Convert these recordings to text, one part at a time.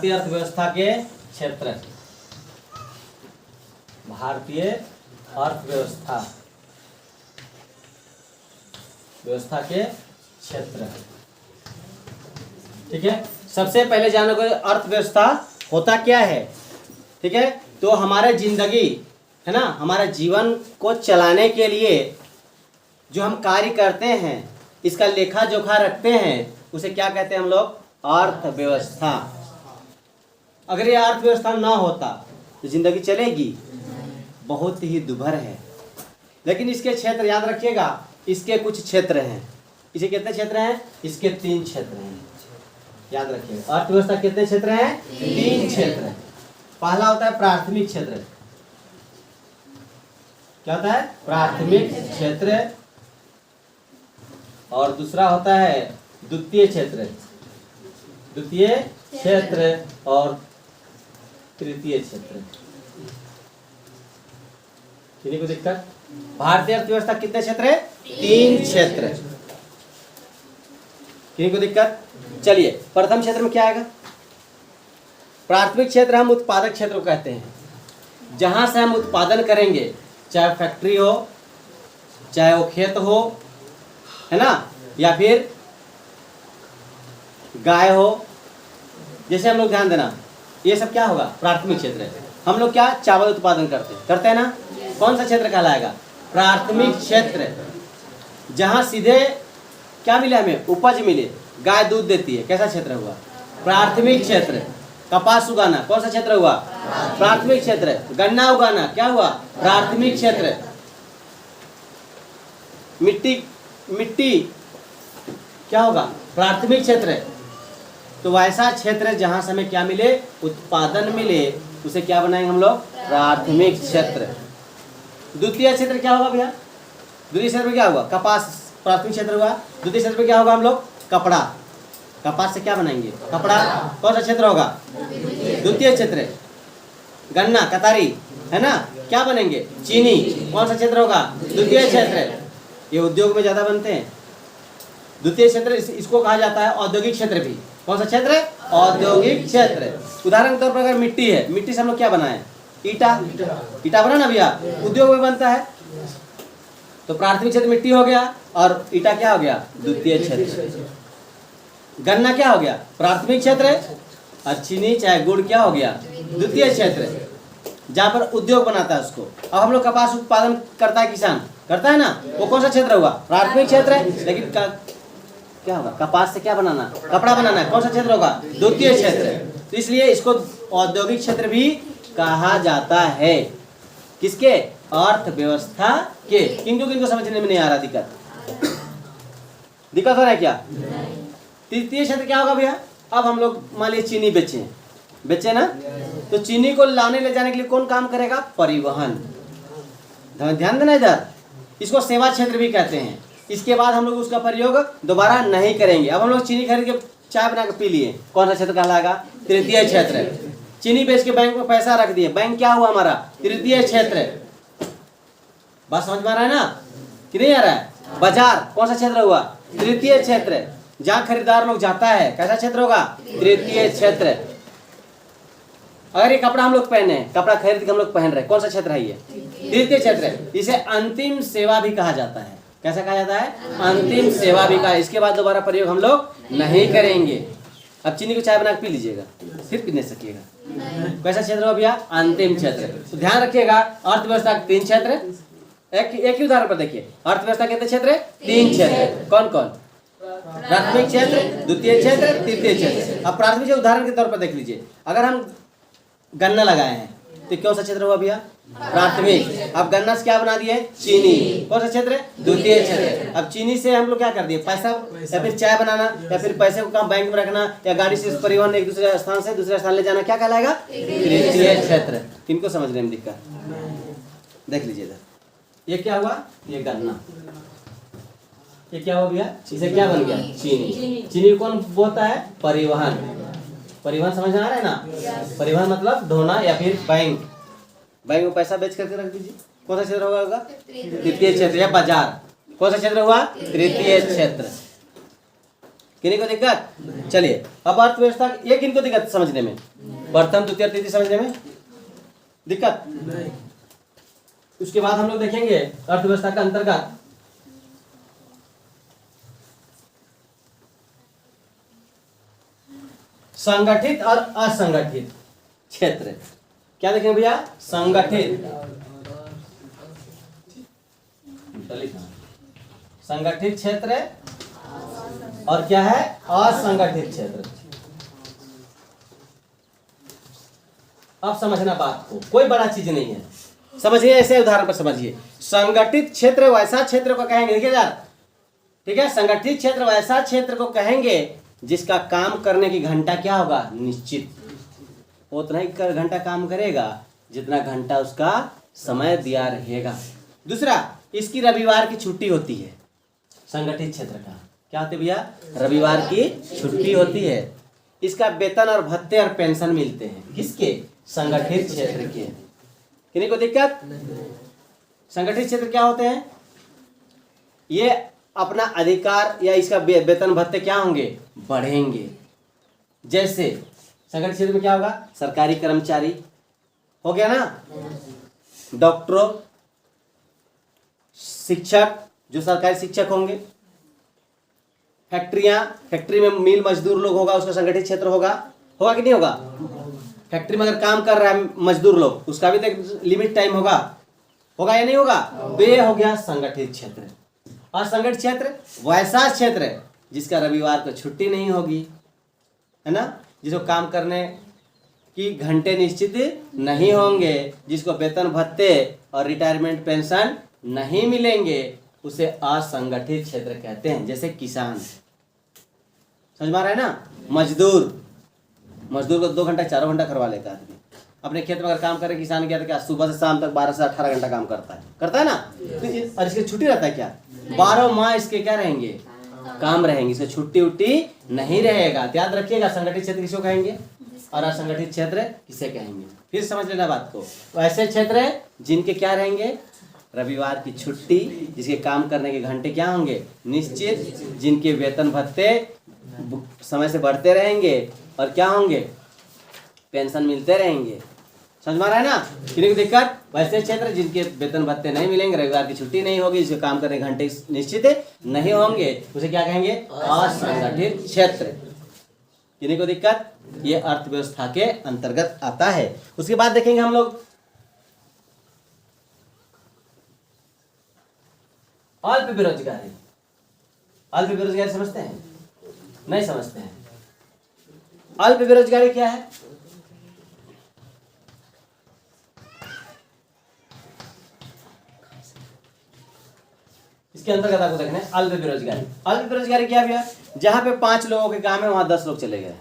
भारतीय अर्थव्यवस्था के क्षेत्र, भारतीय अर्थव्यवस्था के क्षेत्र। ठीक है, सबसे पहले जानो कि अर्थव्यवस्था होता क्या है। ठीक है, तो हमारे जिंदगी है ना, हमारे जीवन को चलाने के लिए जो हम कार्य करते हैं, इसका लेखा जोखा रखते हैं, उसे क्या कहते हैं हम लोग? अर्थव्यवस्था। अगर ये अर्थव्यवस्था ना होता तो जिंदगी चलेगी? बहुत ही दुभर है। लेकिन इसके क्षेत्र याद रखिएगा, इसके कुछ क्षेत्र हैं। इसे कितने क्षेत्र हैं? इसके 3 क्षेत्र हैं। याद रखिएगा, अर्थव्यवस्था कितने क्षेत्र हैं? 3 क्षेत्र हैं। पहला होता है प्राथमिक क्षेत्र। क्या होता है? प्राथमिक क्षेत्र। और दूसरा होता है द्वितीय क्षेत्र, द्वितीय क्षेत्र और तृतीय क्षेत्र। किसी को दिक्कत? भारतीय अर्थव्यवस्था कितने क्षेत्र है? 3 क्षेत्र। किसी को दिक्कत? चलिए, प्रथम क्षेत्र में क्या आएगा? प्राथमिक क्षेत्र हम उत्पादक क्षेत्र को कहते हैं, जहां से हम उत्पादन करेंगे, चाहे फैक्ट्री हो, चाहे वो खेत हो, है ना, या फिर गाय हो। जैसे हम लोग ध्यान देना, ये सब क्या होगा? प्राथमिक क्षेत्र है। हम लोग क्या चावल उत्पादन करते हैं ना, कौन सा क्षेत्र कहलाएगा? प्राथमिक क्षेत्र। जहां सीधे क्या मिले हमें? उपज मिले, गाय दूध देती है, कैसा क्षेत्र हुआ? प्राथमिक क्षेत्र। कपास उगाना कौन सा क्षेत्र हुआ? प्राथमिक क्षेत्र। गन्ना उगाना क्या हुआ? प्राथमिक क्षेत्र। मिट्टी क्या होगा? प्राथमिक क्षेत्र। तो वैसा क्षेत्र जहां से हमें क्या मिले? उत्पादन मिले, उसे क्या बनाएंगे हम लोग? प्राथमिक क्षेत्र। द्वितीय क्षेत्र क्या होगा भैया? द्वितीय क्षेत्र में क्या हुआ? कपास प्राथमिक क्षेत्र हुआ। द्वितीय क्षेत्र में क्या होगा हम लोग? कपड़ा। कपास से क्या बनाएंगे? कपड़ा। कौन सा क्षेत्र होगा? द्वितीय क्षेत्र। गन्ना कतारी है ना, क्या बनेंगे? चीनी। कौन सा क्षेत्र होगा? द्वितीय क्षेत्र। ये उद्योग में ज्यादा बनते हैं। द्वितीय क्षेत्र इसको कहा जाता है औद्योगिक क्षेत्र भी। कौन सा क्षेत्र? औद्योगिक क्षेत्र। उदाहरण के तौर पर अगर मिट्टी है, मिट्टी से हम लोग क्या बनाए? ईटा बना ना भैया, उद्योग में बनता है। तो प्राथमिक क्षेत्र मिट्टी हो गया, और ईटा क्या हो गया? द्वितीय क्षेत्र। गन्ना क्या हो गया? प्राथमिक क्षेत्र। और चीनी चाहे गुड़ क्या हो गया? द्वितीय क्षेत्र, जहाँ पर उद्योग बनाता है उसको। अब हम लोग कपास उत्पादन करता है, किसान करता है ना, वो कौन सा क्षेत्र हुआ? प्राथमिक क्षेत्र है। लेकिन क्या होगा? कपास से क्या बनाना? कपड़ा बनाना है, कौन सा क्षेत्र होगा? द्वितीय क्षेत्र। तो इसलिए इसको औद्योगिक क्षेत्र भी कहा जाता है। किसके? अर्थव्यवस्था के। किनको समझने में नहीं आ रहा? दिक्कत हो रहा है क्या? तृतीय क्षेत्र क्या होगा भैया? अब हम लोग मान लीजिए चीनी बेचे ना, तो चीनी को लाने ले जाने के लिए कौन काम करेगा? परिवहन। ध्यान देना इधर, इसको सेवा क्षेत्र भी कहते हैं। इसके बाद हम लोग उसका प्रयोग दोबारा नहीं करेंगे। अब हम लोग चीनी खरीद के चाय बना के पी लिए, कौन सा क्षेत्र कहलाएगा? तृतीय क्षेत्र। चीनी बेच के बैंक में पैसा रख दिए, बैंक क्या हुआ हमारा? तृतीय क्षेत्र। बात समझ में आ रहा है ना कि नहीं आ रहा है? बाजार कौन सा क्षेत्र हुआ? तृतीय क्षेत्र। जहाँ खरीदार लोग जाता है, कैसा क्षेत्र होगा? तृतीय क्षेत्र। अगर ये कपड़ा हम लोग पहने, कपड़ा खरीद के हम लोग पहन रहे, कौन सा क्षेत्र है ये? तृतीय क्षेत्र। इसे अंतिम सेवा भी कहा जाता है। कैसा कहा जाता है? अंतिम सेवा भी कहा। इसके बाद दोबारा प्रयोग हम लोग नहीं करेंगे। अब चीनी को चाय बना के पी लीजिएगा, फिर पी नहीं सकिएगा। कैसा क्षेत्र हो भैया? अंतिम क्षेत्र। तो ध्यान रखिएगा, अर्थव्यवस्था के 3 क्षेत्र। एक ही उदाहरण पर देखिए, अर्थव्यवस्था कितने क्षेत्र? 3 क्षेत्र। कौन कौन? प्राथमिक क्षेत्र, द्वितीय क्षेत्र, तृतीय क्षेत्र। अब प्राथमिक क्षेत्र उदाहरण के तौर पर देख लीजिए, अगर हम गन्ना लगाए हैं तो कौन सा क्षेत्र हुआ भैया? प्राथमिक। अब गन्ना से क्या बना दिए? चीनी। कौन सा क्षेत्र? द्वितीय क्षेत्र। अब चीनी से हम लोग क्या कर दिए? पैसा, या फिर चाय बनाना, या फिर पैसे को काम बैंक में रखना, या गाड़ी से परिवहन एक दूसरे स्थान से दूसरे स्थान ले जाना, क्या कहलाएगा? तृतीय क्षेत्र। किनको समझने में दिक्कत? देख लीजिए इधर, ये क्या हुआ? ये गन्ना। ये क्या हो गया? इसे क्या बन गया? चीनी। चीनी कौन बोता है? परिवहन। परिवहन समझ आ रहा है ना? परिवहन मतलब ढोना, या फिर बैंक में पैसा बेच करके रख दीजिए। कौन सा क्षेत्र होगा? तृतीय क्षेत्र। या बाजार कौन सा क्षेत्र हुआ? तृतीय क्षेत्र। किन्हीं को दिक्कत? चलिए अब अर्थव्यवस्था ये किनको दिक्कत समझने में, प्रथम द्वितीय तृतीय समझने में दिक्कत। उसके बाद हम लोग देखेंगे अर्थव्यवस्था का अंतर्गत संगठित और असंगठित क्षेत्र। क्या देखेंगे भैया? संगठित, संगठित क्षेत्र और क्या है? असंगठित क्षेत्र। अब समझना बात को, कोई बड़ा चीज नहीं है, समझिए, ऐसे उदाहरण पर समझिए। संगठित क्षेत्र वैसा क्षेत्र को कहेंगे, देखिए यार, ठीक है, संगठित क्षेत्र वैसा क्षेत्र को कहेंगे जिसका काम करने की घंटा क्या होगा? निश्चित। वो उतना ही घंटा काम करेगा जितना घंटा उसका समय दिया रहेगा। दूसरा, इसकी रविवार की छुट्टी होती है। संगठित क्षेत्र का क्या होती है भैया? रविवार की छुट्टी होती है। इसका वेतन और भत्ते और पेंशन मिलते हैं। किसके? संगठित क्षेत्र के। किन्हीं को दिक्कत? संगठित क्षेत्र क्या होते हैं? ये अपना अधिकार या इसका वेतन भत्ते क्या होंगे? बढ़ेंगे। जैसे संगठित क्षेत्र में क्या होगा? सरकारी कर्मचारी हो गया ना, डॉक्टरों, शिक्षक जो सरकारी शिक्षक होंगे, फैक्ट्रियां, फैक्ट्री में मिल मजदूर लोग होगा, उसका संगठित क्षेत्र होगा। होगा कि नहीं होगा? फैक्ट्री में अगर काम कर रहा है मजदूर लोग, उसका भी तो एक लिमिट टाइम होगा। होगा या नहीं होगा? वे हो गया संगठित क्षेत्र। असंगठित क्षेत्र वैसा क्षेत्र है जिसका रविवार को छुट्टी नहीं होगी, है ना, जिसको काम करने कि घंटे निश्चित नहीं होंगे, जिसको वेतन भत्ते और रिटायरमेंट पेंशन नहीं मिलेंगे, उसे असंगठित क्षेत्र कहते हैं। जैसे किसान, समझ में आ रहा है ना? मजदूर, मजदूर को 2 घंटा 4 घंटा करवा लेता आदमी। अपने खेत में अगर काम करे किसान, क्या क्या सुबह से शाम तक 12 से 18 घंटा काम करता है ना। तो और इसकी छुट्टी रहता है क्या? 12 माह इसके क्या रहेंगे? काम रहेंगे। इसकी छुट्टी उट्टी नहीं रहेगा। याद रखिएगा, संगठित क्षेत्र किसको कहेंगे और असंगठित क्षेत्र किसे कहेंगे। फिर समझ लेना बात को। वैसे क्षेत्र है जिनके क्या रहेंगे? रविवार की छुट्टी, जिसके काम करने के घंटे क्या होंगे? निश्चित, जिनके वेतन भत्ते समय से बढ़ते रहेंगे और क्या होंगे? पेंशन मिलते रहेंगे। समझ में आ रहा है ना? किन्हीं की दिक्कत? वैसे क्षेत्र जिनके वेतन भत्ते नहीं मिलेंगे, रविवार की छुट्टी नहीं होगी, जिसके काम करने के घंटे निश्चित नहीं होंगे, उसे क्या कहेंगे? असंगठित क्षेत्र। किन्हीं को दिक्कत? ये अर्थव्यवस्था के अंतर्गत आता है। उसके बाद देखेंगे हम लोग अल्प बेरोजगारी। अल्प बेरोजगारी समझते हैं? नहीं समझते हैं। अल्प बेरोजगारी क्या है? इसके अंतर्गत आपको देखना है अल्प बेरोजगारी। अल्प बेरोजगारी क्या भैया? जहां पे 5 लोगों के काम है वहां 10 लोग चले गए।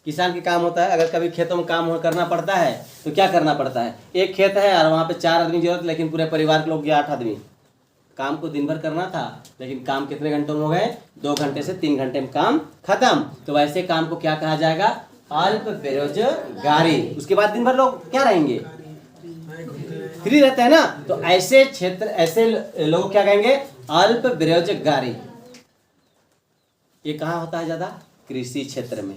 किसान के काम होता है, अगर कभी खेतों में काम करना पड़ता है तो क्या करना पड़ता है? एक खेत है और वहां पे 4 आदमी जरूरत, लेकिन पूरे परिवार के लोग गए 8 आदमी। काम को दिन भर करना था, लेकिन काम कितने घंटों में हो गए? 2 घंटे से 3 घंटे में काम खत्म। तो वैसे काम को क्या कहा जाएगा? अल्प बेरोजगारी। उसके बाद दिन भर लोग क्या रहेंगे? फ्री रहते हैं ना। तो ऐसे क्षेत्र, ऐसे लोग क्या कहेंगे? अल्प बेरोजगारी। ये कहाँ होता है ज्यादा? कृषि क्षेत्र में।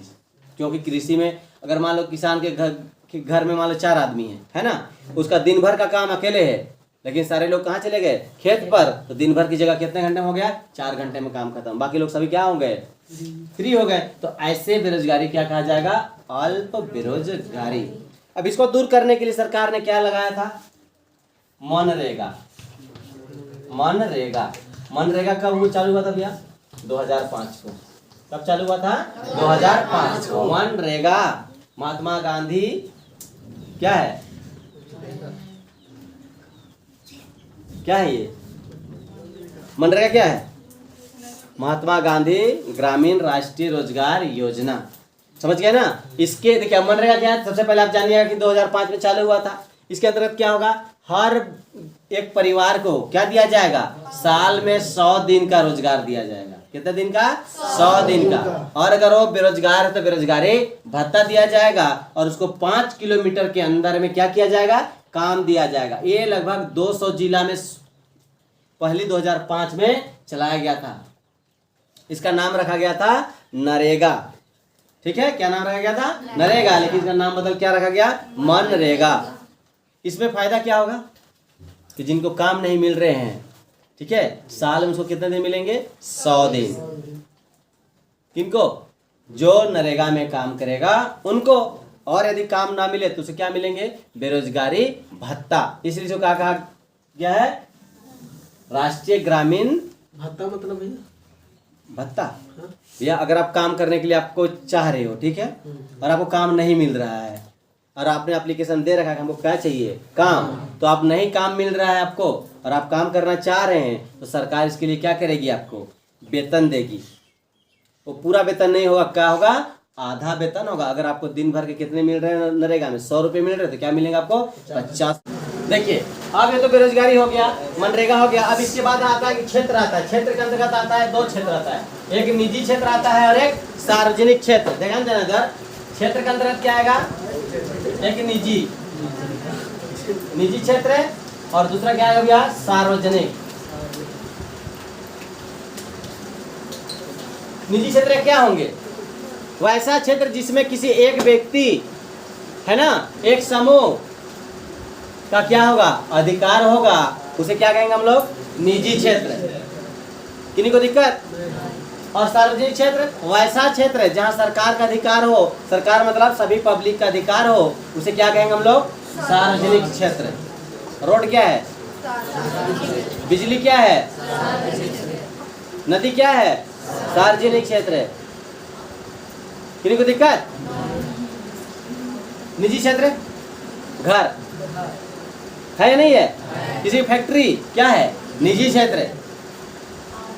क्योंकि कृषि में अगर मान लो किसान के घर में मान लो 4 आदमी है ना, उसका दिन भर का काम अकेले है, लेकिन सारे लोग कहाँ चले गए? खेत पर। तो दिन भर की जगह कितने घंटे में हो गया? 4 घंटे में काम खत्म। बाकी लोग सभी क्या हो गए? फ्री हो गए। तो ऐसे बेरोजगारी क्या कहा जाएगा? अल्प बेरोजगारी। अब इसको दूर करने के लिए सरकार ने क्या लगाया था? मनरेगा। मनरेगा, मनरेगा कब चालू हुआ था भैया? 2005 को। कब चालू हुआ था? 2005 को। मनरेगा महात्मा गांधी क्या है? क्या है ये? मनरेगा क्या है? महात्मा गांधी ग्रामीण राष्ट्रीय रोजगार योजना। समझ गए ना? इसके देखिए मनरेगा क्या है? सबसे पहले आप जानिएगा कि 2005 में चालू हुआ था। इसके अंतर्गत क्या होगा? हर एक परिवार को क्या दिया जाएगा? साल में 100 दिन का रोजगार दिया जाएगा। कितने दिन का? 100 दिन का। और अगर वो बेरोजगार है तो बेरोजगारी भत्ता दिया जाएगा और उसको 5 किलोमीटर के अंदर में क्या किया जाएगा? काम दिया जाएगा। ये लगभग 200 जिला में पहली 2005 में चलाया गया था। इसका नाम रखा गया था नरेगा। ठीक है, क्या नाम रखा गया था? नरेगा, लेकिन इसका नाम बदल क्या रखा गया? मनरेगा। इसमें फायदा क्या होगा कि जिनको काम नहीं मिल रहे हैं, ठीक है, साल में उसको कितने दिन मिलेंगे? 100 दिन। किनको? जो नरेगा में काम करेगा उनको। और यदि काम ना मिले तो उसे क्या मिलेंगे? बेरोजगारी भत्ता। इसलिए जो कहा गया है राष्ट्रीय ग्रामीण भत्ता मतलब भैया भत्ता। हाँ? या अगर आप काम करने के लिए आपको चाह रहे हो, ठीक है, और आपको काम नहीं मिल रहा है और आपने एप्लीकेशन दे रखा है कि हमको क्या चाहिए? काम। तो आप नहीं काम मिल रहा है आपको और आप काम करना चाह रहे हैं, तो सरकार इसके लिए क्या करेगी? आपको वेतन देगी। वो पूरा वेतन नहीं होगा, क्या होगा? आधा वेतन होगा। अगर आपको दिन भर के कितने मिल रहे हैं नरेगा में? 100 रुपये मिल रहे हैं, तो क्या मिलेंगे आपको? 50। देखिए, अब ये तो बेरोजगारी हो गया, मनरेगा हो गया। अब इसके बाद आता है कि क्षेत्र आता है। क्षेत्र के अंतर्गत आता है 2 क्षेत्र आता है, एक निजी क्षेत्र आता है और एक सार्वजनिक क्षेत्र। ध्यान देना इधर, क्षेत्र के अंतर्गत क्या आएगा? एक निजी क्षेत्र है और दूसरा क्या हो गया? सार्वजनिक। निजी क्षेत्र क्या होंगे? वैसा क्षेत्र जिसमें किसी एक व्यक्ति, है ना, एक समूह का क्या होगा? अधिकार होगा, उसे क्या कहेंगे हम लोग? निजी क्षेत्र। किन्हीं को दिक्कत? और सार्वजनिक क्षेत्र वैसा क्षेत्र है जहां सरकार का अधिकार हो, सरकार मतलब सभी पब्लिक का अधिकार हो, उसे क्या कहेंगे हम लोग? सार्वजनिक क्षेत्र। रोड क्या है? बिजली क्या है? नदी क्या है? सार्वजनिक क्षेत्र है। किन्हीं को दिक्कत? निजी क्षेत्र घर है या नहीं है? किसी की फैक्ट्री क्या है? निजी क्षेत्र है।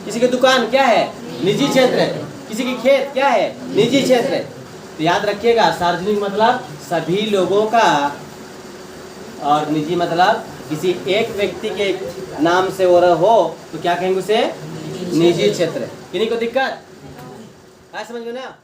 किसी की दुकान क्या है? निजी क्षेत्र है। किसी की खेत क्या है? निजी क्षेत्र है। तो याद रखिएगा, सार्वजनिक मतलब सभी लोगों का और निजी मतलब किसी एक व्यक्ति के नाम से हो तो क्या कहेंगे उसे? निजी क्षेत्र। किन्हीं को दिक्कत? समझ में ना?